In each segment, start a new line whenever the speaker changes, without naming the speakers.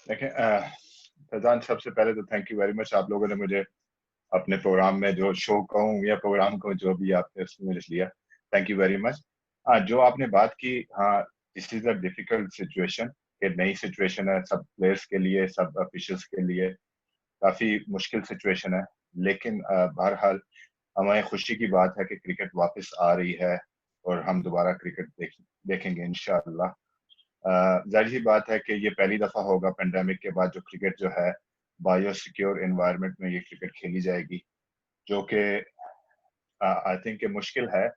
देखें फैजान, सबसे पहले तो थैंक यू वेरी मच, आप लोगों ने मुझे अपने प्रोग्राम में, जो शो कहूँ या प्रोग्राम को जो भी आपने उसमें मुझे लिया, थैंक यू वेरी मच। हाँ, जो आपने बात की, हाँ, this is a difficult situation, एक नई सिचुएशन है सब प्लेयर्स के लिए, सब ऑफिशियल्स के लिए, काफी मुश्किल सिचुएशन है। लेकिन बहरहाल हमें खुशी की बात है कि क्रिकेट वापस आ रही है और हम दोबारा क्रिकेट देखेंगे इंशाअल्लाह। जाहिर सी बात है कि ये पहली दफा होगा पेंडेमिक के बाद जो क्रिकेट जो है बायो सिक्योर एनवायरनमेंट में ये क्रिकेट खेली जाएगी, जो कि आई थिंक मुश्किल है।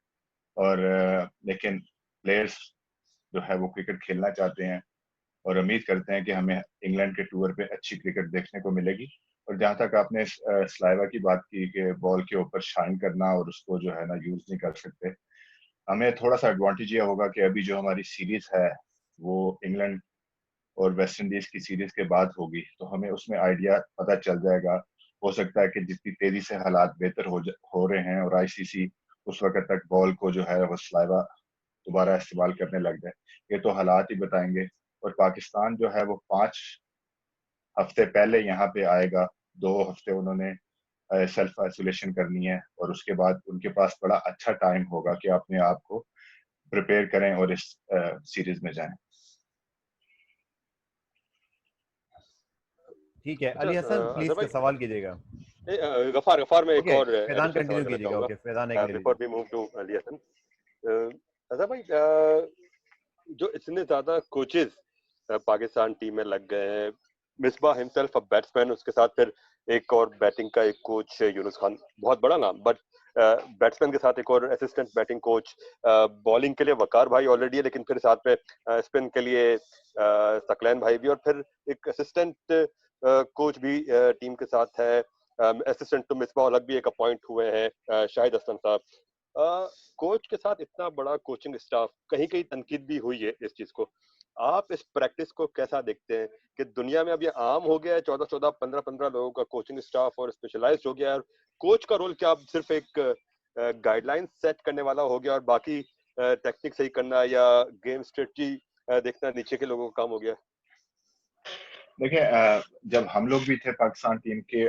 और लेकिन प्लेयर्स जो है वो क्रिकेट खेलना चाहते हैं और उम्मीद करते हैं कि हमें इंग्लैंड के टूर पे अच्छी क्रिकेट देखने को मिलेगी। और जहां तक आपने स्लाइवा की बात की कि बॉल के ऊपर शाइन करना और उसको जो है ना यूज नहीं कर सकते, हमें थोड़ा सा एडवांटेज ये होगा कि अभी जो हमारी सीरीज है वो इंग्लैंड और वेस्ट इंडीज की सीरीज के बाद होगी, तो हमें उसमें आइडिया पता चल जाएगा। हो सकता है कि जितनी तेजी से हालात बेहतर हो रहे हैं और आईसीसी उस वक्त तक बॉल को जो है वो स्लाइवा दोबारा इस्तेमाल करने लग जाए, ये तो हालात ही बताएंगे। और पाकिस्तान जो है वो 5 हफ्ते पहले यहाँ पे आएगा, 2 हफ्ते उन्होंने सेल्फ आइसोलेशन करनी है और उसके बाद उनके पास बड़ा अच्छा टाइम होगा कि अपने आप को प्रिपेयर करें और इस सीरीज में जाएं।
ठीक है,
अच्छा
अली हसन
अजहर
प्लीज
भाई,
सवाल कीजिएगा।
गफार गफार में एक
ओके,
और
फैजान
एडिशनल सवाल
कंटिन्यू
करना
कीजिएगा।
चाहूंगा
ओके, फैजान आगे ले
बिफोर
लीजिए।
We move to Ali Hasan. Azhar भाई, जो इतने ज्यादा कोचेस पाकिस्तान टीम में लग गए हैं, मिसबा हिमसेल्फ अ बैट्समैन, उसके साथ फिर एक और बैटिंग का एक कोच यूनुस खान, बहुत बड़ा नाम, बट बैट्समैन के साथ एक और असिस्टेंट बैटिंग कोच, बॉलिंग के लिए वकार भाई ऑलरेडी है, लेकिन फिर साथ में स्पिन के लिए सकलैन भाई भी, और फिर एक असिस्टेंट कोच भी टीम के साथ है। असिस्टेंट टू मिसबा अलग भी एक अपॉइंट हुए हैं, शाहिद असलम साहब। कोच के साथ इतना बड़ा कोचिंग स्टाफ, कहीं कहीं तनकीद भी हुई है इस चीज को, आप इस प्रैक्टिस को कैसा देखते हैं कि दुनिया में अब ये आम हो गया है, 14-14, 15-15 लोगों का कोचिंग स्टाफ और स्पेशलाइज्ड हो गया है, और कोच का रोल क्या अब सिर्फ एक गाइडलाइन सेट करने वाला हो गया और बाकी टेक्निक सही करना या गेम स्ट्रेटजी देखना नीचे के लोगों का काम हो गया?
देखिए, जब हम लोग भी थे पाकिस्तान टीम के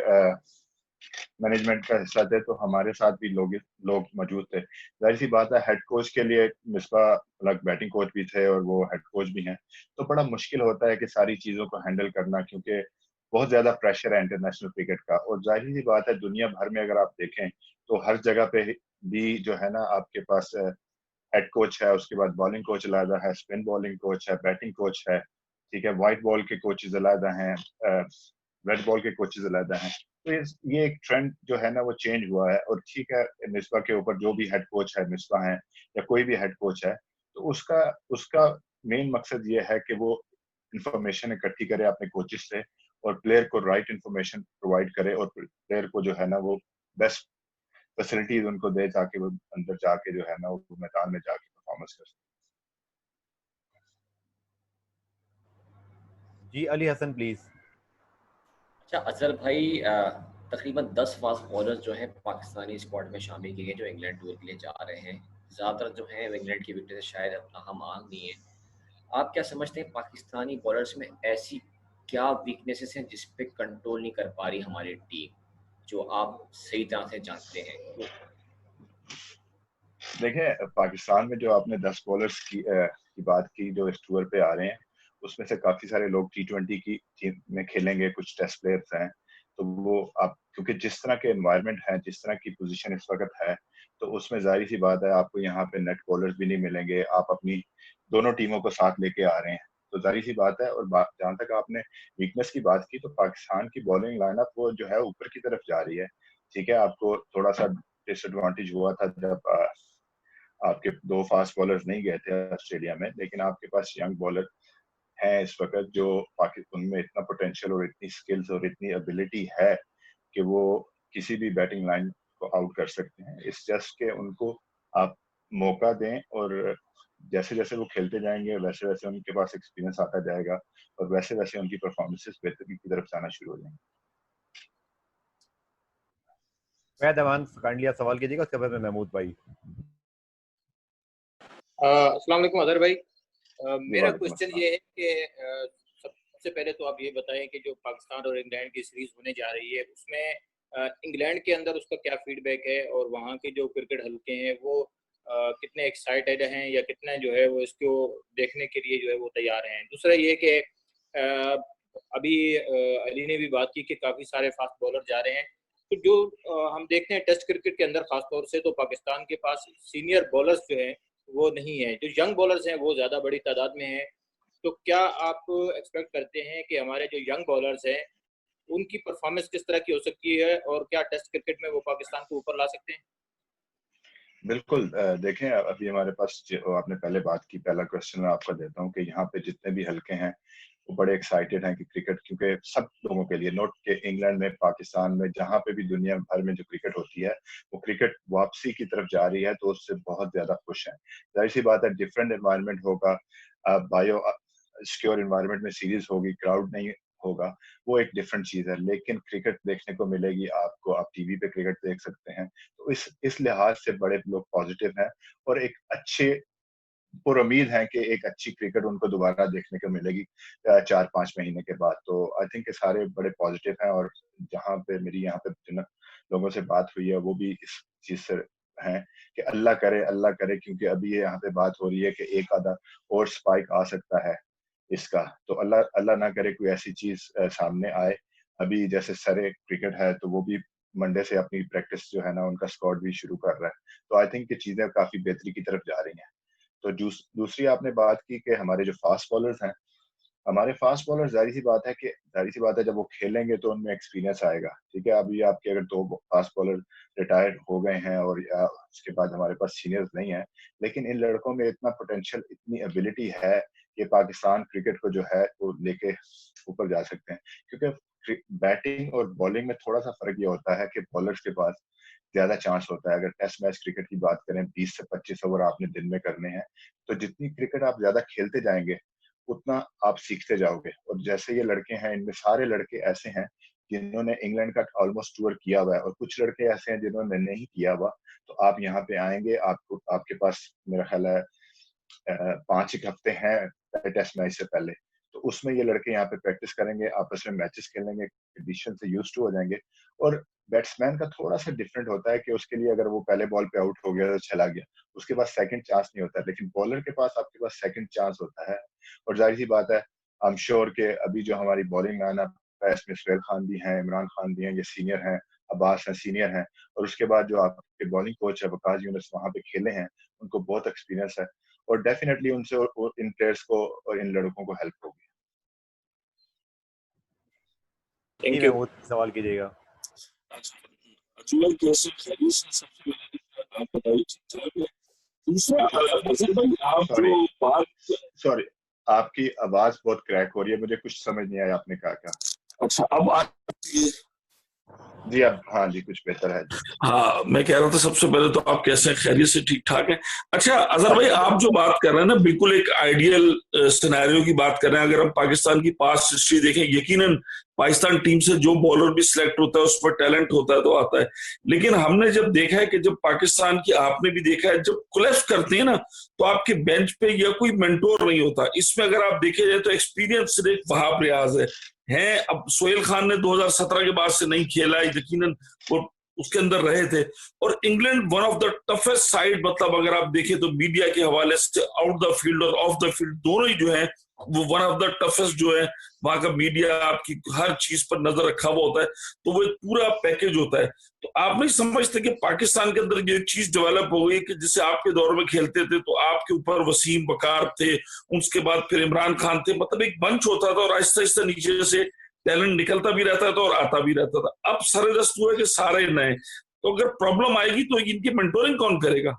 मैनेजमेंट का हिस्सा थे, तो हमारे साथ भी लोग मौजूद थे। जाहिर सी बात है, हेड कोच के लिए मिसबा अलग बैटिंग कोच भी थे और वो हेड कोच भी हैं, तो बड़ा मुश्किल होता है कि सारी चीज़ों को हैंडल करना, क्योंकि बहुत ज़्यादा प्रेशर है इंटरनेशनल क्रिकेट का। और जाहिर सी बात है, दुनिया भर में अगर आप देखें तो हर जगह पे भी जो है ना आपके पास हेड कोच है, उसके बाद बॉलिंग कोच अलग है, स्पिन बॉलिंग कोच है, बैटिंग कोच है, ठीक है, व्हाइट बॉल के कोचेज अलग हैं, रेड बॉल के कोचेज अलग हैं। तो ये एक ट्रेंड जो है ना वो चेंज हुआ है। और ठीक है, मिसबा के ऊपर जो भी हेड कोच है, मिसबा है या कोई भी हेड कोच है, तो उसका उसका मेन मकसद ये है कि वो इंफॉर्मेशन इकट्ठी करे अपने कोचेस से और प्लेयर को राइट इंफॉर्मेशन प्रोवाइड करे और प्लेयर को जो है ना वो बेस्ट फैसिलिटीज उनको दे, ताकि वो अंदर जाके जो है ना वो मैदान में जाके परफॉर्मेंस कर सके।
जी अली हसन प्लीज।
अच्छा अजहर भाई, तकरीबन 10 फास्ट बॉलर्स जो हैं पाकिस्तानी स्क्वाड में शामिल किए गए जो इंग्लैंड टूर के लिए जा रहे हैं। ज़्यादातर जो हैं वो इंग्लैंड की विकेट से शायद अपना हम आंग नहीं है। आप क्या समझते हैं पाकिस्तानी बॉलर्स में ऐसी क्या वीकनेसेस हैं जिस पे कंट्रोल नहीं कर पा रही हमारी टीम, जो आप सही तरह से जानते हैं?
देखिए, पाकिस्तान में जो आपने 10 बॉलर्स की बात की जो इस टूर पे आ रहे हैं, उसमें से काफी सारे लोग T20 की टीम में खेलेंगे, कुछ टेस्ट प्लेयर्स हैं। तो वो आप, क्योंकि जिस तरह के एनवायरनमेंट है, जिस तरह की पोजीशन इस वक्त है, तो उसमें जाहिर सी बात है आपको यहाँ पे नेट बॉलर्स भी नहीं मिलेंगे। आप अपनी दोनों टीमों को साथ लेके आ रहे हैं, तो जाहिर सी बात है। और जहां तक आपने वीकनेस की बात की, तो पाकिस्तान की बॉलिंग लाइनअप वो जो है ऊपर की तरफ जा रही है। ठीक है, आपको थोड़ा सा डिसएडवांटेज हुआ था जब आपके 2 फास्ट बॉलर्स नहीं गए थे ऑस्ट्रेलिया में, लेकिन आपके पास यंग बॉलर हैं इस वक्त जो पाकिस्तान में इतना पोटेंशियल और इतनी स्किल्स और इतनी एबिलिटी है कि वो किसी भी बैटिंग लाइन को आउट कर सकते हैं। इस जस्ट के उनको आप मौका दें और जैसे जैसे वो खेलते जाएंगे वैसे वैसे उनके पास एक्सपीरियंस आता जाएगा और वैसे वैसे उनकी परफॉर्मेंसेस बेहतरी की तरफ जाना शुरू हो जाएंगे।
फैद अमान काइंडली सवाल कीजिएगा, उसके बाद में महमूद भाई।
अस्सलाम वालेकुम अजहर भाई। मेरा
वालेकुम
क्वेश्चन
अस्सलाम।
ये है कि सबसे पहले तो आप ये बताएं कि जो पाकिस्तान और इंग्लैंड की सीरीज होने जा रही है उसमें इंग्लैंड के अंदर उसका क्या फीडबैक है और वहाँ के जो क्रिकेट हल्के हैं वो कितने एक्साइटेड हैं या कितने जो है वो इसको देखने के लिए जो है वो तैयार हैं। दूसरा ये कि अभी अली ने भी बात की कि काफ़ी सारे फास्ट बॉलर जा रहे हैं, तो जो हम देखते हैं टेस्ट क्रिकेट के अंदर खासतौर से तो पाकिस्तान के पास सीनियर बॉलर्स जो हैं वो नहीं है, जो यंग बॉलर्स हैं वो ज़्यादा बड़ी तादाद में हैं। तो क्या आप एक्सपेक्ट करते हैं कि हमारे जो यंग बॉलर्स हैं उनकी परफॉर्मेंस किस तरह की हो सकती है और क्या टेस्ट क्रिकेट में वो पाकिस्तान को ऊपर ला सकते हैं?
बिल्कुल। देखें, अभी हमारे पास जो आपने पहले बात की, पहला क्वेश्चन मैं आपको देता हूँ कि यहाँ पे जितने भी हल्के हैं वो बड़े एक्साइटेड हैं कि क्रिकेट, क्योंकि सब लोगों के लिए, नोट के इंग्लैंड में, पाकिस्तान में, जहाँ पे भी दुनिया भर में जो क्रिकेट होती है वो क्रिकेट वापसी की तरफ जा रही है, तो उससे बहुत ज्यादा खुश हैं। जाहिर सी बात है, डिफरेंट एनवायरनमेंट होगा, बायो सिक्योर एनवायरनमेंट में सीरीज होगी, क्राउड नहीं होगा, वो एक डिफरेंट चीज है, लेकिन क्रिकेट देखने को मिलेगी आपको, आप टीवी पे क्रिकेट देख सकते हैं। तो इस लिहाज से बड़े लोग पॉजिटिव हैं और एक अच्छे और उम्मीद है कि एक अच्छी क्रिकेट उनको दोबारा देखने को मिलेगी 4-5 महीने के बाद। तो आई थिंक सारे बड़े पॉजिटिव हैं, और जहाँ पे मेरी यहाँ पे जिन लोगों से बात हुई है वो भी इस चीज से हैं कि अल्लाह करे, क्योंकि अभी ये यहाँ पे बात हो रही है कि एक आधा और स्पाइक आ सकता है इसका, तो अल्लाह अल्लाह ना करे कोई ऐसी चीज सामने आए। अभी जैसे सरे क्रिकेट है तो वो भी मंडे से अपनी प्रैक्टिस जो है ना, उनका स्क्वाड भी शुरू कर रहा है, तो आई थिंक कि चीजें काफी बेहतरी की तरफ जा रही हैं। तो दूसरी आपने बात की कि हमारे जो फास्ट बॉलर्स हैं, हमारे फास्ट बॉलर, जाहिर सी बात है जब वो खेलेंगे तो उनमें एक्सपीरियंस आएगा। ठीक है, अभी आपके अगर 2 फास्ट बॉलर रिटायर्ड हो गए हैं और उसके बाद हमारे पास सीनियर्स नहीं है, लेकिन इन लड़कों में इतना पोटेंशियल, इतनी एबिलिटी है कि पाकिस्तान क्रिकेट को जो है वो लेके ऊपर जा सकते हैं। क्योंकि बैटिंग और बॉलिंग में थोड़ा सा फर्क ये होता है कि बॉलर्स के पास ज्यादा चांस होता है। अगर टेस्ट मैच क्रिकेट की बात करें, 20 से 25 ओवर आपने दिन में करने हैं, तो जितनी क्रिकेट आप ज्यादा खेलते जाएंगे उतना आप सीखते जाओगे। और जैसे ये लड़के हैं, इनमें सारे लड़के ऐसे हैं जिन्होंने इंग्लैंड का ऑलमोस्ट टूर किया हुआ है, और कुछ लड़के ऐसे हैं जिन्होंने नहीं किया हुआ। तो आप यहाँ पे आएंगे, आपको आपके पास मेरा ख्याल है 5 एक हफ्ते हैं टेस्ट मैच से पहले, तो उसमें ये लड़के यहाँ पे प्रैक्टिस करेंगे, आपस में मैचेस खेलेंगे, कंडीशन से यूज टू हो जाएंगे। और बैट्समैन का थोड़ा सा डिफरेंट होता है कि उसके लिए अगर वो पहले बॉल पे आउट हो गया तो चला गया, उसके पास सेकंड चांस नहीं होता, लेकिन बॉलर के पास, आपके पास सेकंड चांस होता है। और जाहिर सी बात है, आई एम श्योर के अभी जो हमारी बॉलिंग लाइनअप है इसमें सुहेल खान भी हैं, इमरान खान भी हैं, ये सीनियर हैं, अब्बास हैं सीनियर हैं, और उसके बाद जो आपके बॉलिंग कोच है वकास यूनुस, वहां पे खेले हैं, उनको बहुत एक्सपीरियंस है, और डेफिनेटली उनसे और इन प्लेयर्स को और इन लड़कों को हेल्प होगी।
Thank you. सवाल कीजिएगा।
अजमल कैसे खैरियत से, सबसे पहले आप बताइए ठीक ठाक है। दूसरा अजमल भाई, आप जो बात,
सॉरी आपकी आवाज बहुत क्रैक हो रही है, मुझे कुछ समझ नहीं आया आपने कहा क्या।
अच्छा अब
जी अब हाँ जी, कुछ बेहतर है जी।
हाँ, मैं कह रहा था सबसे पहले तो आप कैसे हैं, खैरियत से, ठीक ठाक है। अच्छा अजहर भाई, आप जो बात कर रहे हैं ना, बिल्कुल एक आइडियल सिनेरियो की बात कर रहे हैं। अगर हम पाकिस्तान की पास्ट हिस्ट्री देखें, यकीनन पाकिस्तान टीम से जो बॉलर भी सिलेक्ट होता है उस पर टैलेंट होता है तो आता है, लेकिन हमने जब देखा है कि जब पाकिस्तान की, आपने भी देखा है, जब कोलैप्स करते हैं ना तो आपके बेंच पे या कोई मेंटोर नहीं होता। इसमें अगर आप देखे जाए तो एक्सपीरियंस सिर्फ वहाब रियाज है। अब सोहेल खान ने 2017 के बाद से नहीं खेला, यकीनन वो उसके अंदर रहे थे। और England one of the toughest side, मतलब अगर आप देखें तो मीडिया के हवाले से आउट द फील्ड और ऑफ द फील्ड दोनों ही जो है वो वन ऑफ द टफेस्ट जो है, वहां का मीडिया आपकी हर चीज पर नजर रखा हुआ होता है, तो वो एक पूरा पैकेज होता है। तो आप नहीं समझते कि पाकिस्तान के अंदर ये चीज डेवलप हो गई कि जैसे आपके दौर में खेलते थे तो आपके ऊपर वसीम बकार थे, उसके बाद फिर इमरान खान थे, मतलब एक मंच होता था और आहिस्ता आहिस्ता नीचे से टैलेंट निकलता भी रहता था और आता भी रहता था। अब सरदस्त हुआ कि सारे नए, तो अगर प्रॉब्लम आएगी तो इनकी मेंटोरिंग कौन करेगा?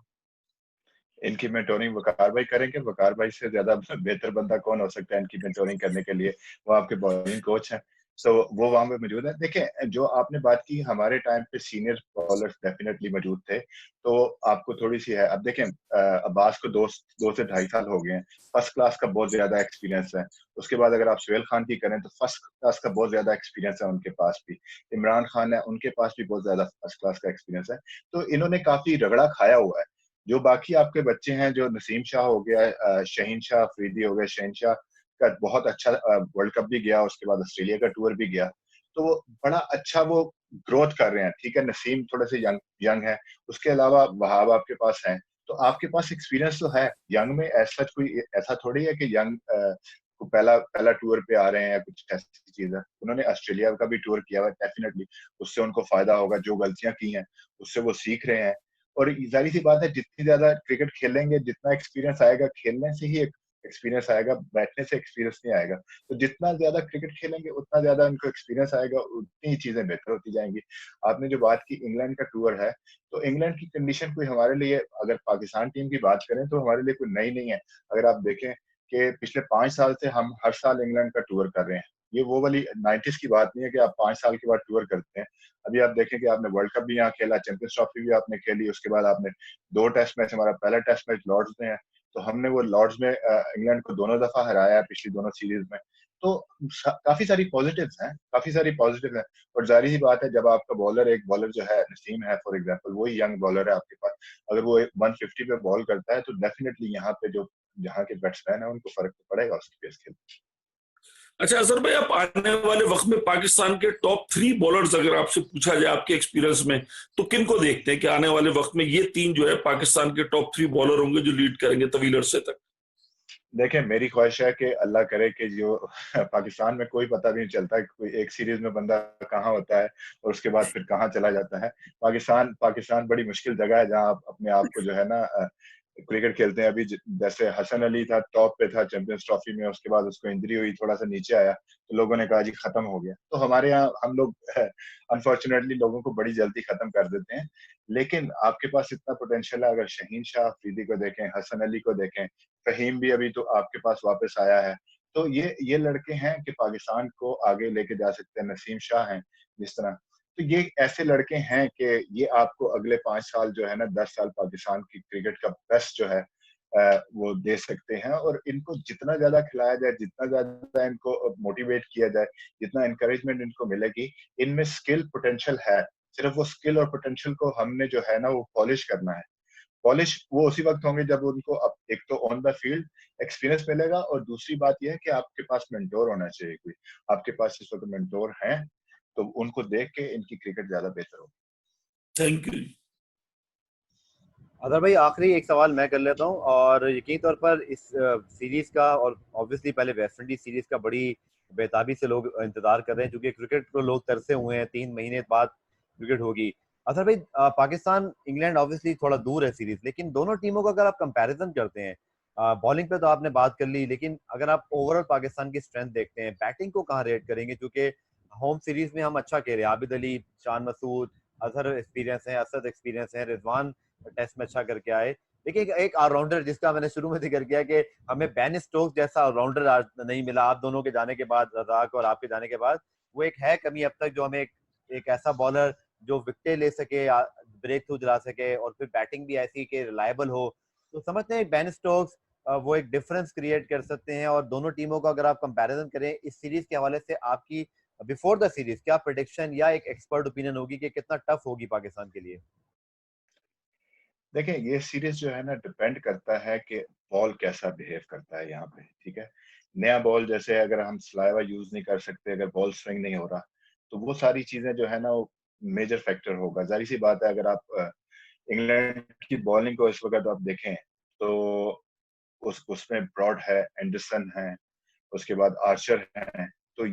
इनकी मेंटोरिंग वकार भाई करेंगे। वकार भाई से ज्यादा बेहतर बंदा कौन हो सकता है इनकी मेंटोरिंग करने के लिए, वो आपके बॉलिंग कोच हैं, तो वो वहां पे मौजूद है। देखें, जो आपने बात की, हमारे टाइम पे सीनियर बॉलर्स डेफिनेटली मौजूद थे, तो आपको थोड़ी सी है। अब देखें, अब्बास को 2 से 2.5 साल हो गए हैं, फर्स्ट क्लास का बहुत ज्यादा एक्सपीरियंस है। उसके बाद अगर आप सुहेल खान की करें तो फर्स्ट क्लास का बहुत ज्यादा एक्सपीरियंस है उनके पास भी। इमरान खान है, उनके पास भी बहुत ज्यादा फर्स्ट क्लास का एक्सपीरियंस है। तो इन्होंने काफी रगड़ा खाया हुआ है। जो बाकी आपके बच्चे हैं, जो नसीम शाह हो गया, शहीन शाह अफरीदी हो गए, शहनशाह का बहुत अच्छा वर्ल्ड कप भी गया, उसके बाद ऑस्ट्रेलिया का टूर भी गया, तो वो बड़ा अच्छा वो ग्रोथ कर रहे हैं। ठीक है, नसीम थोड़े से यंग है, उसके अलावा वहाब आपके पास है, तो आपके पास एक्सपीरियंस तो है यंग में। ऐसा कोई ऐसा थोड़ी है कि यंग को पहला पहला टूर पे आ रहे हैं या कुछ ऐसी चीज है। उन्होंने ऑस्ट्रेलिया का भी टूर किया हुआ, डेफिनेटली उससे उनको फायदा होगा, जो गलतियां की हैं उससे वो सीख रहे हैं। और जाहिर सी बात है, जितनी ज्यादा क्रिकेट खेलेंगे, जितना एक्सपीरियंस आएगा, खेलने से ही एक्सपीरियंस आएगा, बैठने से एक्सपीरियंस नहीं आएगा। तो जितना ज्यादा क्रिकेट खेलेंगे उतना ज्यादा उनको एक्सपीरियंस आएगा, उतनी ही चीजें बेहतर होती जाएंगी। आपने जो बात की इंग्लैंड का टूर है, तो इंग्लैंड की कंडीशन कोई हमारे लिए, अगर पाकिस्तान टीम की बात करें तो हमारे लिए कोई नई नहीं है। अगर आप देखें कि पिछले 5 साल से हम हर साल इंग्लैंड का टूर कर रहे हैं। ये वो वाली 90s की बात नहीं है कि आप 5 साल के बाद टूर करते हैं। अभी आप देखें कि आपने वर्ल्ड कप भी यहाँ खेला, चैंपियंस ट्रॉफी भी आपने खेली, उसके बाद आपने 2 टेस्ट मैच, हमारा पहला टेस्ट मैच लॉर्ड्स में है, तो हमने वो लॉर्ड्स में इंग्लैंड को दोनों दफा हराया है पिछली दोनों सीरीज में। तो काफी सारी पॉजिटिव्स हैं, काफी सारी पॉजिटिव हैं। और जाहिर सी बात है, जब आपका बॉलर, एक बॉलर जो है नसीम है फॉर एग्जांपल, वही यंग बॉलर है आपके पास, अगर वो 150 पे बॉल करता है तो डेफिनेटली यहाँ पे जो जहाँ के बैट्समैन है उनको फर्क तो पड़ेगा उसकी पेस खेल।
अच्छा अजहर भाई, आप आने वाले वक्त में पाकिस्तान के टॉप 3 बॉलर्स अगर आपसे पूछा जाए आपके एक्सपीरियंस में, तो किन को देखते हैं कि आने वाले वक्त में ये 3 जो है पाकिस्तान के टॉप 3 बॉलर होंगे जो लीड करेंगे तवील अरसे तक?
देखें, मेरी ख्वाहिश है कि अल्लाह करे कि जो पाकिस्तान में कोई पता भी नहीं चलता कि कोई एक सीरीज में बंदा कहाँ होता है और उसके बाद फिर कहाँ चला जाता है। पाकिस्तान बड़ी मुश्किल जगह है जहाँ आप अपने आप को जो है ना क्रिकेट खेलते हैं। अभी जैसे हसन अली था, टॉप पे था चैंपियंस ट्रॉफी में, उसके बाद उसको इंजरी हुई, थोड़ा सा नीचे आया, तो लोगों ने कहा जी खत्म हो गया। तो हमारे यहाँ हम लोग अनफॉर्चुनेटली लोगों को बड़ी जल्दी खत्म कर देते हैं। लेकिन आपके पास इतना पोटेंशियल है, अगर शहीन शाह अफरीदी को देखें, हसन अली को देखें, फहीम भी अभी तो आपके पास वापस आया है, तो ये लड़के हैं कि पाकिस्तान को आगे लेके जा सकते हैं। नसीम शाह हैं जिस तरह, तो ये ऐसे लड़के हैं कि ये आपको अगले 5 साल जो है ना, 10 साल पाकिस्तान की क्रिकेट का बेस्ट जो है वो दे सकते हैं। और इनको जितना ज्यादा खिलाया जाए, जितना ज्यादा इनको मोटिवेट किया जाए, जितना इंकरेजमेंट इनको मिलेगी, इनमें स्किल पोटेंशियल है। सिर्फ वो स्किल और पोटेंशियल को हमने जो है ना वो पॉलिश करना है। पॉलिश वो उसी वक्त होंगे जब उनको अब एक तो ऑन द फील्ड एक्सपीरियंस मिलेगा, और दूसरी बात यह है कि आपके पास मेंटोर होना चाहिए कोई। आपके पास इस वक्त मेंटोर हैं, तो उनको देख के इनकी क्रिकेट ज्यादा बेहतर होगी।
Thank you.
अदर भाई, आखिरी एक सवाल मैं कर लेता हूँ, और यकीनी तौर पर इस सीरीज का, और ऑब्वियसली पहले वेस्ट इंडीज सीरीज का बड़ी बेताबी से लोग इंतजार कर रहे हैं, क्योंकि क्रिकेट को लोग तरसे हुए हैं, 3 महीने बाद क्रिकेट होगी। अदर भाई, पाकिस्तान इंग्लैंड ऑब्वियसली थोड़ा दूर है सीरीज, लेकिन दोनों टीमों का अगर आप कंपैरिजन करते हैं, बॉलिंग पे तो आपने बात कर ली, लेकिन अगर आप ओवरऑल पाकिस्तान की स्ट्रेंथ देखते हैं, बैटिंग को कहाँ रेट करेंगे? क्योंकि होम सीरीज में हम अच्छा खेले, आबिद अली, शान मसूद, अजहर एक्सपीरियंस है, असद एक्सपीरियंस है, रिजवान टेस्ट में अच्छा करके आए। लेकिन एक ऑलराउंडर जिसका मैंने शुरू में जिक्र किया कि हमें बेन स्टोक्स जैसा ऑलराउंडर आज नहीं मिला, आप दोनों के जाने के बाद, रज़ाक और आपके जाने के बाद, वो एक है कमी अब तक, जो हमें एक ऐसा बॉलर जो विकेटें ले सके, ब्रेक थ्रू दिला सके, और फिर बैटिंग भी ऐसी कि रिलायबल हो। तो समझते हैं बेन स्टोक्स वो एक डिफरेंस क्रिएट कर सकते हैं। और दोनों टीमों का अगर आप कंपैरिजन करें इस सीरीज के हवाले से, आपकी बिफोर द सीरीज क्या प्रेडिक्शन या एक एक्सपर्ट ओपिनियन होगी कि कितना टफ होगी पाकिस्तान के लिए?
देखिए, ये सीरीज जो है ना डिपेंड करता है कि बॉल कैसा बिहेव करता है यहाँ पे। ठीक है, नया बॉल, जैसे अगर हम स्लाइवा यूज नहीं कर सकते, अगर बॉल स्विंग नहीं हो रहा, तो वो सारी चीजें जो है ना वो मेजर फैक्टर होगा। जाहिर सी बात है, अगर आप इंग्लैंड की बॉलिंग को इस वक्त आप देखें तो उसमें ब्रॉड है, एंडरसन है, उसके बाद आर्चर हैं। तो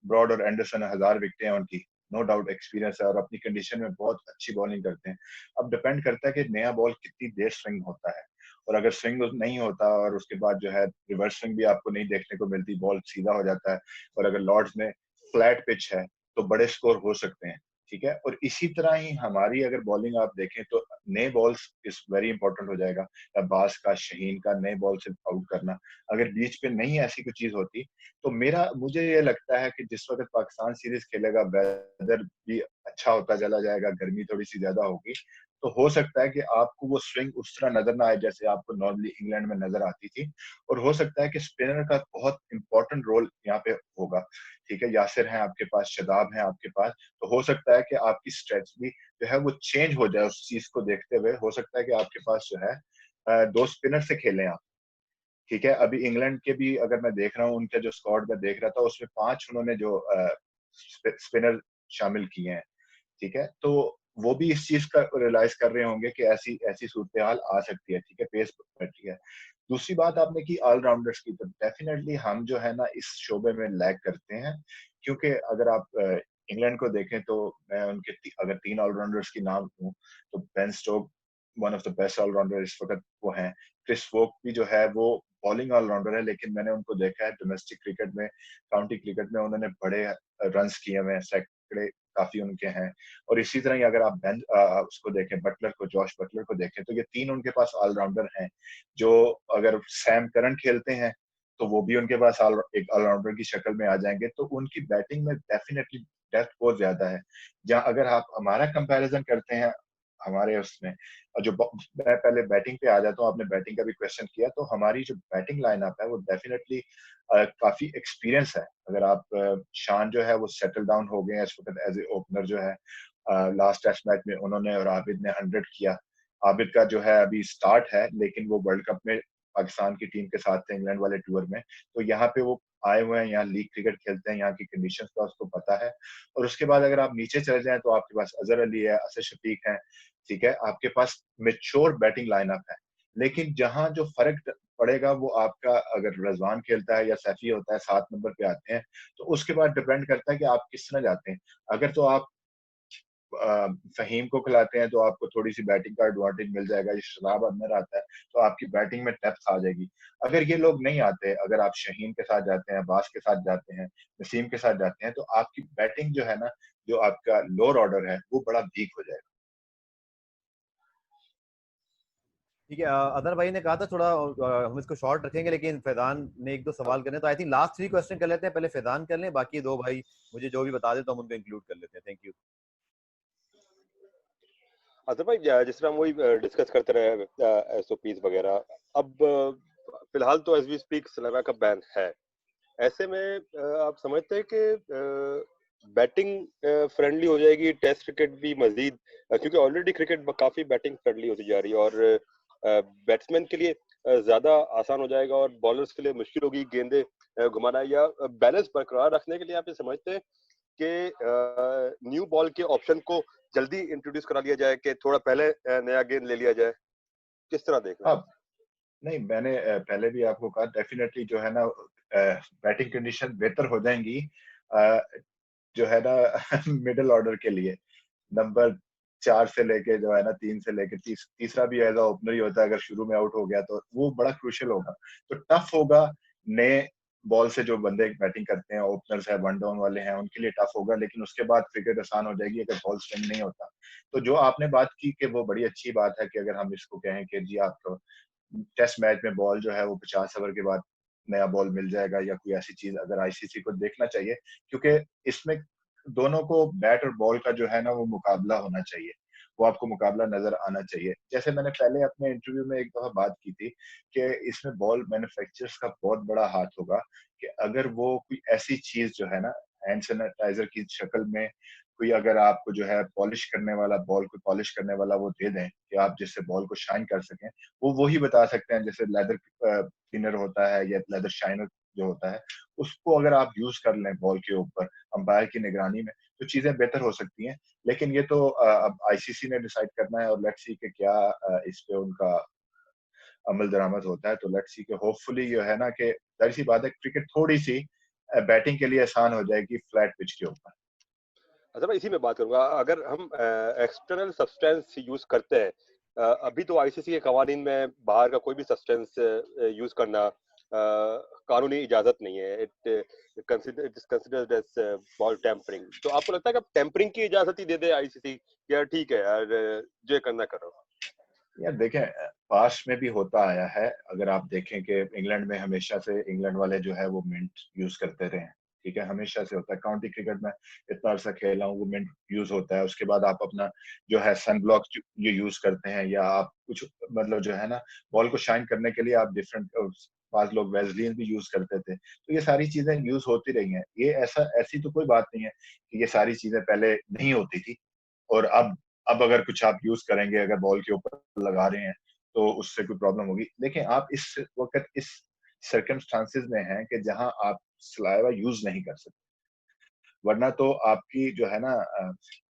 ब्रॉड और एंडरसन 1000 विकेटें हैं उनकी, नो डाउट एक्सपीरियंस है, और अपनी कंडीशन में बहुत अच्छी बॉलिंग करते हैं। अब डिपेंड करता है कि नया बॉल कितनी देर स्विंग होता है, और अगर स्विंग नहीं होता और उसके बाद जो है रिवर्स स्विंग भी आपको नहीं देखने को मिलती, बॉल सीधा हो जाता है, और अगर लॉर्ड्स में फ्लैट पिच है तो बड़े स्कोर हो सकते हैं। ठीक है, और इसी तरह ही हमारी अगर बॉलिंग आप देखें तो नए बॉल्स इज वेरी इंपॉर्टेंट हो जाएगा। अब्बास का, शहीन का नए बॉल से आउट करना, अगर बीच पे नहीं ऐसी कोई चीज होती, तो मुझे ये लगता है कि जिस वक्त पाकिस्तान सीरीज खेलेगा, वेदर भी अच्छा होता चला जाएगा, गर्मी थोड़ी सी ज्यादा होगी, तो हो सकता है कि आपको वो स्विंग उस तरह नजर ना आए जैसे आपको नॉर्मली इंग्लैंड में नजर आती थी। और हो सकता है कि स्पिनर का बहुत इंपॉर्टेंट रोल यहाँ पे होगा। ठीक है, यासिर हैं आपके पास, शदाब हैं आपके पास, तो हो सकता है कि आपकी स्ट्रेटजी जो है वो चेंज हो जाए। उस चीज को देखते हुए हो सकता है कि आपके पास जो है 2 स्पिनर से खेलें आप। ठीक है, अभी इंग्लैंड के भी अगर मैं देख रहा हूँ, उनका जो स्क्वाड में देख रहा था उसमें 5 उन्होंने जो स्पिनर शामिल किए हैं, ठीक है, तो वो भी इस चीज का रियलाइज कर रहे होंगे कि ऐसी ऐसी सूरत हाल आ सकती है, ठीक है, पेस बढ़ती है। दूसरी बात आपने की ऑलराउंडर्स की, तो डेफिनेटली हम जो है ना इस शोबे में लैग करते हैं, क्योंकि अगर आप इंग्लैंड को देखें तो मैं उनके अगर 3 ऑलराउंडर्स की नाम लूं तो Ben Stoke one of the best allrounder इस वक्त वो हैं। क्रिस वोक भी जो है वो बॉलिंग ऑलराउंडर है, लेकिन मैंने उनको देखा है डोमेस्टिक क्रिकेट में, काउंटी क्रिकेट में उन्होंने बड़े रन्स किए हुए हैं, सैकड़े काफी उनके हैं। और इसी तरह ही अगर आप उसको देखें, बटलर को, जॉश बटलर को देखें, तो ये 3 उनके पास ऑलराउंडर हैं, जो अगर सैम करन खेलते हैं तो वो भी उनके पास एक ऑलराउंडर की शक्ल में आ जाएंगे। तो उनकी बैटिंग में डेफिनेटली डेप्थ बहुत ज्यादा है। जहां अगर आप हमारा कंपैरिजन करते हैं हमारे उसमें, और जो मैं पहले बैटिंग पे आ जाता हूँ, आपने बैटिंग का भी क्वेश्चन किया, तो हमारी जो बैटिंग लाइनअप है वो डेफिनेटली काफी एक्सपीरियंस है। अगर आप शान जो है वो सेटल डाउन हो गए हैं इस वक्त एज ए ओपनर जो है, लास्ट टेस्ट मैच में उन्होंने और आबिद ने 100 किया। आबिद का जो है अभी स्टार्ट है, लेकिन वो वर्ल्ड कप में पाकिस्तान की टीम के साथ थे इंग्लैंड वाले टूर में, तो यहाँ पे वो आए हुए हैं, यहाँ लीग क्रिकेट खेलते हैं, यहाँ की कंडीशंस का उसको पता है। और उसके बाद अगर आप नीचे चले जाएं तो आपके पास अजहर अली है, असद शफीक है, ठीक है, आपके पास मेच्योर बैटिंग लाइनअप है। लेकिन जहां जो फर्क पड़ेगा वो आपका, अगर रजवान खेलता है या सैफी होता है 7 नंबर पे आते हैं, तो उसके बाद डिपेंड करता है कि आप किस तरह जाते हैं। अगर तो आप फहीम को खिलाते हैं तो आपको थोड़ी सी बैटिंग का एडवांटेज मिल जाएगा, ये शराब अंदर आता है तो आपकी बैटिंग में डेप्थ आ जाएगी। अगर ये लोग नहीं आते, अगर आप शहीन के साथ जाते हैं, अब्बास के साथ जाते हैं, नसीम के साथ जाते हैं, तो आपकी बैटिंग जो है ना, जो आपका लोअर ऑर्डर है वो बड़ा वीक हो जाएगा।
ठीक है, अदर भाई ने कहा था थोड़ा हम इसको शॉर्ट रखेंगे, लेकिन फैजान ने 1-2 सवाल करने, तो आई थिंक लास्ट 3 क्वेश्चन कर लेते हैं, पहले फैजान कर लें, बाकी 2 भाई मुझे जो भी बता दे तो हम उनको इंक्लूड कर लेते हैं। Thank you.
अजहर भाई, जिस तरह हम वही डिस्कस करते रहे एसओपीज वगैरह, अब फिलहाल तो एज वी स्पीक श्रीलंका का बैन है। ऐसे में आप समझते हैं कि बैटिंग फ्रेंडली हो जाएगी टेस्ट क्रिकेट भी मजीद, क्योंकि ऑलरेडी क्रिकेट काफी बैटिंग फ्रेंडली होती जा रही है, और बैट्समैन के लिए ज्यादा आसान हो जाएगा और बॉलर्स के लिए मुश्किल होगी गेंदे घुमाना, या बैलेंस बरकरार रखने के लिए आप ये समझते हैं कि न्यू बॉल के ऑप्शन को जल्दी इंट्रोड्यूस करा लिया जाए, कि थोड़ा पहले नया गेंद ले लिया जाए? किस तरह देख रहे हैं?
नहीं, मैंने पहले भी आपको कहा, डेफिनेटली जो है ना बैटिंग कंडीशन बेहतर हो जाएंगी जो है ना मिडिल ऑर्डर के लिए, नंबर 4 से लेके जो है ना 3 से लेके तीसरा भी एज ओपनर ही होता है, अगर शुरू में आउट हो गया तो वो बड़ा क्रूशियल होगा। तो टफ होगा नए बॉल से जो बंदे बैटिंग करते हैं, ओपनर्स है, वन डाउन वाले हैं, उनके लिए टफ होगा, लेकिन उसके बाद क्रिकेट आसान हो जाएगी अगर बॉल स्विंग नहीं होता। तो जो आपने बात की कि वो बड़ी अच्छी बात है कि अगर हम इसको कहें कि जी आपको टेस्ट मैच में बॉल जो है वो 50 ओवर के बाद नया बॉल मिल जाएगा, या कोई ऐसी चीज अगर आईसीसी को देखना चाहिए, क्योंकि इसमें दोनों को बैट और बॉल का जो है ना वो मुकाबला होना चाहिए, वो आपको मुकाबला नजर आना चाहिए। जैसे मैंने पहले अपने इंटरव्यू में एक दफा बात की थी कि इसमें बॉल मैन्युफैक्चरर्स का बहुत बड़ा हाथ होगा, कि अगर वो कोई ऐसी चीज जो है ना हैंड सैनिटाइजर की शक्ल में कोई, अगर आपको जो है पॉलिश करने वाला, बॉल को पॉलिश करने वाला वो दे दें कि आप जिससे बॉल को शाइन कर सकें, वो वही बता सकते हैं, जैसे लेदर क्लीनर होता है या लेदर शाइनर जो होता है, उसको अगर आप यूज कर लें बॉल के ऊपर अंपायर की निगरानी में, तो चीजें बेहतर हो सकती हैं। लेकिन ये तो अब आईसीसी ने डिसाइड करना है, और लेट्स सी कि क्या इस पे उनका अमल दरामद होता है। तो लेट्स सी कि होपफुली जो है ना कि जाहिर सी बात है क्रिकेट थोड़ी सी बैटिंग के लिए आसान हो जाएगी फ्लैट पिच के ऊपर।
अच्छा, मैं इसी में बात करूंगा। अगर हम एक्सटर्नल सब्सटेंस यूज करते हैं, अभी तो आईसीसी के कवानीन में बाहर का कोई भी सब्सटेंस यूज करना कानूनी इजाजत नहीं है। It considered as ball tampering. तो आपको लगता है कि अब टेम्परिंग की इजाजत ही दे दे आईसीसी, या ठीक है यार जो करना करो?
यार देखें, पास्ट में भी होता आया है, अगर आप देखें कि इंग्लैंड में हमेशा से इंग्लैंड वाले जो है वो मिंट यूज करते रहे हैं, ठीक है, हमेशा से होता है। काउंटी क्रिकेट में इतना अर्सा खेला हूँ, वो मिंट यूज होता है। उसके बाद आप अपना जो है सन ब्लॉक ये यूज करते हैं, या आप कुछ मतलब जो है ना बॉल को शाइन करने के लिए आप डिफरेंट, पांच लोग वेजलीन भी यूज करते थे। तो ये सारी चीजें यूज होती रही हैं, ये ऐसी तो कोई बात नहीं है कि ये सारी चीजें पहले नहीं होती थी, और अब अगर कुछ आप यूज करेंगे, अगर बॉल के ऊपर लगा रहे हैं, तो उससे कोई प्रॉब्लम होगी। देखिए आप इस वक्त इस सर्कमस्टांसेस में हैं कि जहां आप सलाइवा यूज नहीं कर सकते, वरना तो आपकी जो है ना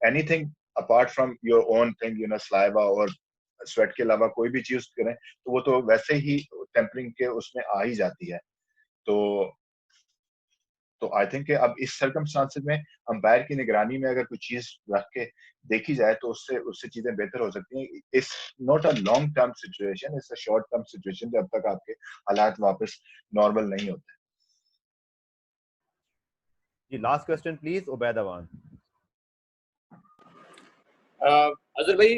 anything apart from your own thing, you know, saliva और स्वेट के अलावा कोई भी चीज करें तो वो तो वैसे ही टेम्परिंग के उसमें आ ही जाती है। तो आई थिंक अब इस सर्कमस्टांसेस में अंपायर की निगरानी में अगर कोई चीज रख के देखी जाए तो उससे उससे चीजें बेहतर हो सकती हैं। It's not a long term situation, it's a short term situation जब तक आपके हालात वापस नॉर्मल नहीं होते।
जी, last question please, Ubaid Awan.
Azhar भाई,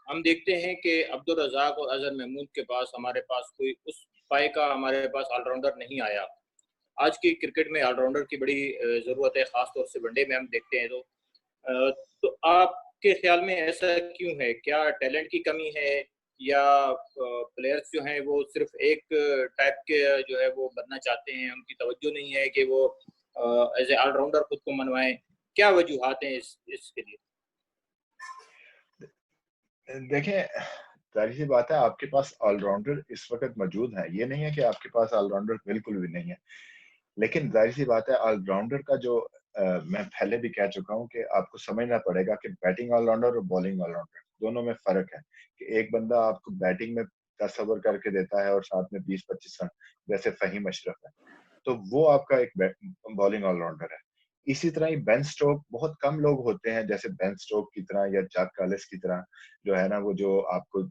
हम देखते हैं कि अब्दुल रज़ाक और अजहर महमूद के पास हमारे पास कोई उस पाए का हमारे पास ऑलराउंडर नहीं आया। आज की क्रिकेट में ऑलराउंडर की बड़ी ज़रूरत है, ख़ास तौर से वनडे में हम देखते हैं। तो आपके ख्याल में ऐसा क्यों है? क्या टैलेंट की कमी है या प्लेयर्स जो हैं वो सिर्फ एक टाइप के जो है वो बनना चाहते हैं, उनकी तवज्जो नहीं है कि वो एज ए ऑलराउंडर खुद को मनवाएं? क्या वजूहात हैं इसके लिए?
देखिए, जाहिर सी बात है आपके पास ऑलराउंडर इस वक्त मौजूद है, ये नहीं है कि आपके पास ऑलराउंडर बिल्कुल भी नहीं है, लेकिन जाहिर सी बात है ऑलराउंडर का जो मैं पहले भी कह चुका हूँ कि आपको समझना पड़ेगा कि बैटिंग ऑलराउंडर और बॉलिंग ऑलराउंडर दोनों में फर्क है। कि एक बंदा आपको बैटिंग में 10 ओवर करके देता है और साथ में 20-25 रन, जैसे फहीम अशरफ है, तो वो आपका एक बॉलिंग ऑलराउंडर है। इसी तरह ही बेन स्टोक, बहुत कम लोग होते हैं जैसे बेन स्टोक की तरह या जैक कॉलिन्स की तरह, जो है ना वो जो आपको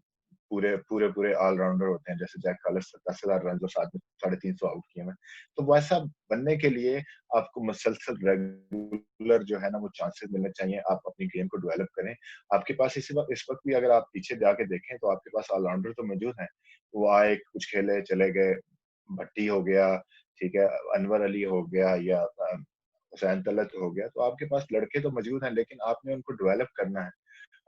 पूरे पूरे पूरे ऑलराउंडर होते हैं, जैसे जैक कॉलिन्स 10,000 रन और साथ में 350 आउट किए हैं। तो वैसा बनने के लिए आपको मुसलसल रेगुलर जो है ना वो चांसेस मिलने चाहिए, आप अपनी गेम को डेवलप करें। आपके पास इस वक्त भी अगर आप पीछे जाके देखें तो आपके पास ऑलराउंडर तो मौजूद हैं, वो आए, कुछ खेले, चले गए। भट्टी हो गया, ठीक है, अनवर अली हो गया, या हुसैन तलत हो गया, तो आपके पास लड़के तो मौजूद हैं, लेकिन आपने उनको डेवलप करना है।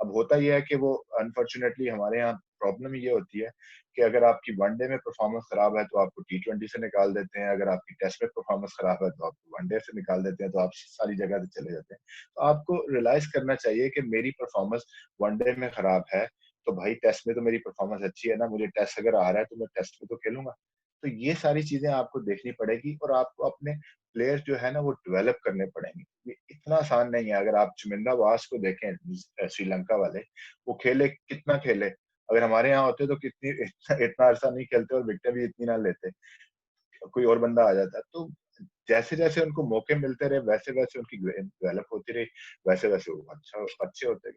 अब होता यह है कि वो अनफॉर्चुनेटली हमारे यहाँ प्रॉब्लम ये होती है कि अगर आपकी वनडे में परफॉर्मेंस खराब है तो आपको T20 से निकाल देते हैं, अगर आपकी टेस्ट में परफॉर्मेंस खराब है तो आपको वनडे से निकाल देते हैं, तो आप सारी जगह से चले जाते हैं। तो आपको रियलाइज करना चाहिए कि मेरी परफॉर्मेंस वनडे में खराब है, तो भाई टेस्ट में तो मेरी परफॉर्मेंस अच्छी है ना, मुझे टेस्ट अगर आ रहा है तो मैं टेस्ट में तो खेलूंगा। तो ये सारी चीजें आपको देखनी पड़ेगी और आपको अपने प्लेयर्स जो है ना वो डेवलप करने पड़ेंगे। ये इतना आसान नहीं है। अगर आप चुमिंदा वास को देखें, श्रीलंका वाले, वो खेले, कितना खेले, अगर हमारे यहाँ होते तो कितनी इतना अरसा नहीं खेलते और विकेट भी इतनी ना लेते, कोई और बंदा आ जाता। तो जैसे जैसे उनको मौके मिलते रहे वैसे वैसे उनकी डेवलप होती रही, वैसे वैसे वो अच्छे होते गए।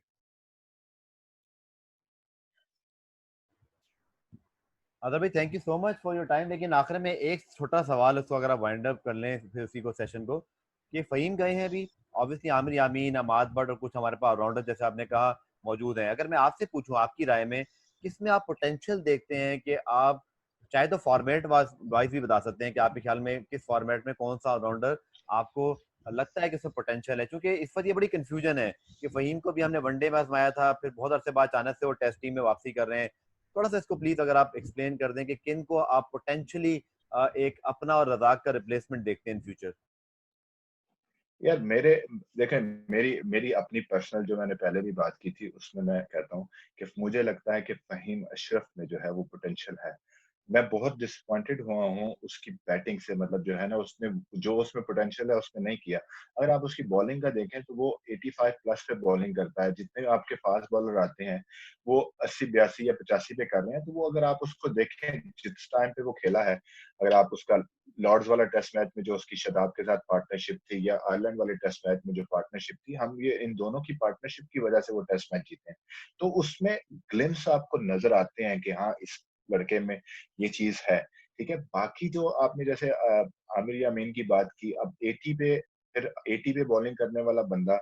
अदर भाई, thank you so much for your time. लेकिन आखिर में एक छोटा सवाल, उसको अगर आप वाइंड अप कर लें फिर उसी को सेशन को, कि फ़हीम गए हैं अभी, ऑब्वियसली आमिर यामीन, अमाद बट और कुछ हमारे पास ऑलराउंडर जैसे आपने कहा मौजूद हैं। अगर मैं आपसे पूछूं आपकी राय में किसमें आप पोटेंशियल देखते हैं कि आप चाहे तो फॉर्मेट वाइज भी बता सकते हैं कि आपके ख्याल में किस फॉर्मेट में कौन सा ऑलराउंडर आपको लगता है कि इसमें पोटेंशियल है? क्योंकि इस वक्त ये बड़ी कंफ्यूजन है कि फ़हीम को भी हमने वनडे में आजमाया था, फिर बहुत अरसे बाद अचानक से वो टेस्ट टीम में वापसी कर रहे हैं। थोड़ा सा इसको प्लीज अगर आप एक्सप्लेन कर दें कि किन को आप पोटेंशियली एक अपना और रज़ाक का रिप्लेसमेंट देखते हैं इन फ्यूचर।
यार मेरे, देखें, मेरी मेरी अपनी पर्सनल, जो मैंने पहले भी बात की थी, उसमें मैं कहता हूँ कि मुझे लगता है कि फहीम अशरफ में जो है वो पोटेंशियल है। मैं बहुत डिसअपॉइंटेड हुआ हूँ उसकी बैटिंग से, मतलब जो है ना उसने जो उसमें पोटेंशियल है उसमें नहीं किया। अगर आप उसकी बॉलिंग का देखें तो वो 85 प्लस पे बॉलिंग करता है। जितने आपके फास्ट बॉलर आते हैं वो 80 82 या 85 पे कर रहे हैं। तो वो अगर आप उसको देखें जिस टाइम पे वो खेला है, अगर आप उसका लॉर्ड्स वाला टेस्ट मैच में जो उसकी शदाब के साथ पार्टनरशिप थी, या आयरलैंड वाले टेस्ट मैच में जो पार्टनरशिप थी, हम ये इन दोनों की पार्टनरशिप की वजह से वो टेस्ट मैच जीते हैं। तो उसमें ग्लिम्स आपको नजर आते हैं कि हाँ इस लड़के में ये चीज है। ठीक है, बाकी जो आपने जैसे आमिर यामीन की बात की, अब 80 पे, फिर 80 पे बॉलिंग करने वाला बंदा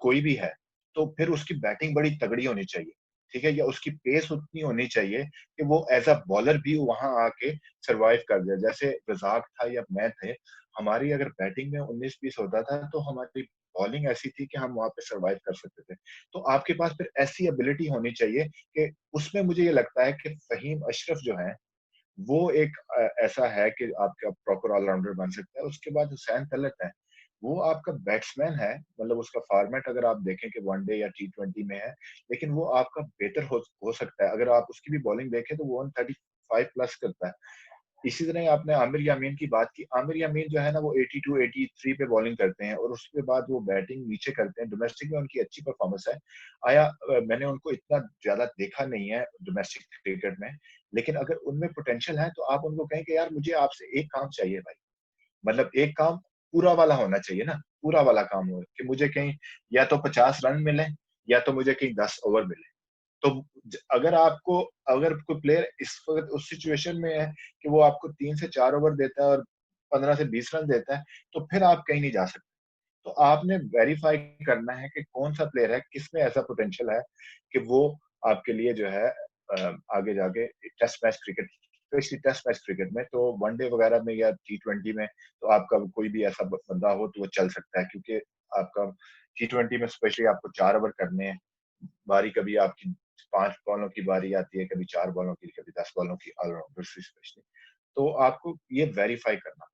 कोई भी है, तो फिर उसकी बैटिंग बड़ी तगड़ी होनी चाहिए। ठीक है, या उसकी पेस उतनी होनी चाहिए कि वो एज अ बॉलर भी वहां आके सरवाइव कर जाए। जैसे रजाक था या मैं थे, हमारी अगर बैटिंग में 19-20 होता था तो हमारी बॉलिंग ऐसी थी कि हम वहां पे सरवाइव कर सकते थे। तो आपके पास फिर ऐसी एबिलिटी होनी चाहिए कि उसमें मुझे ये लगता है कि फहीम अशरफ जो है वो एक ऐसा है कि आपका प्रॉपर ऑलराउंडर बन सकता है। उसके बाद हुसैन तलत है, वो आपका बैट्समैन है, मतलब उसका फॉर्मेट अगर आप देखें कि वनडे या T20 में है, लेकिन वो आपका बेहतर हो सकता है। अगर आप उसकी भी बॉलिंग देखें तो वो 135 प्लस करता है। इसी तरह आपने आमिर यामीन की बात की। आमिर यामीन जो है ना वो 82, 83 पे बॉलिंग करते हैं और उसके बाद वो बैटिंग नीचे करते हैं। डोमेस्टिक में उनकी अच्छी परफॉर्मेंस है। मैंने उनको इतना ज्यादा देखा नहीं है डोमेस्टिक क्रिकेट में, लेकिन अगर उनमें पोटेंशियल है तो आप उनको कहें कि यार मुझे आपसे एक काम चाहिए भाई, मतलब एक काम पूरा वाला होना चाहिए ना, पूरा वाला काम हो कि मुझे कहीं या तो 50 रन मिले या तो मुझे कहीं 10 ओवर मिले। तो अगर कोई प्लेयर इस वक्त उस सिचुएशन में है कि वो आपको 3 से 4 ओवर देता है और 15 से 20 रन देता है, तो फिर आप कहीं नहीं जा सकते। तो आपने वेरीफाई करना है कि कौन सा प्लेयर है, किसमें ऐसा पोटेंशियल है कि वो आपके लिए जो है आगे जाके test match cricket, specially test match cricket में, तो वनडे वगैरह में या T20 में तो आपका कोई भी ऐसा बंदा हो तो वो चल सकता है, क्योंकि आपका T20 में स्पेशली आपको 4 ओवर करने हैं। बारी कभी आपकी 5 बॉलों की बारी आती है, कभी 4 बॉलों की, कभी 10 बॉलों की, ऑलराउंडर स्पेशली। तो आपको ये वेरीफाई करना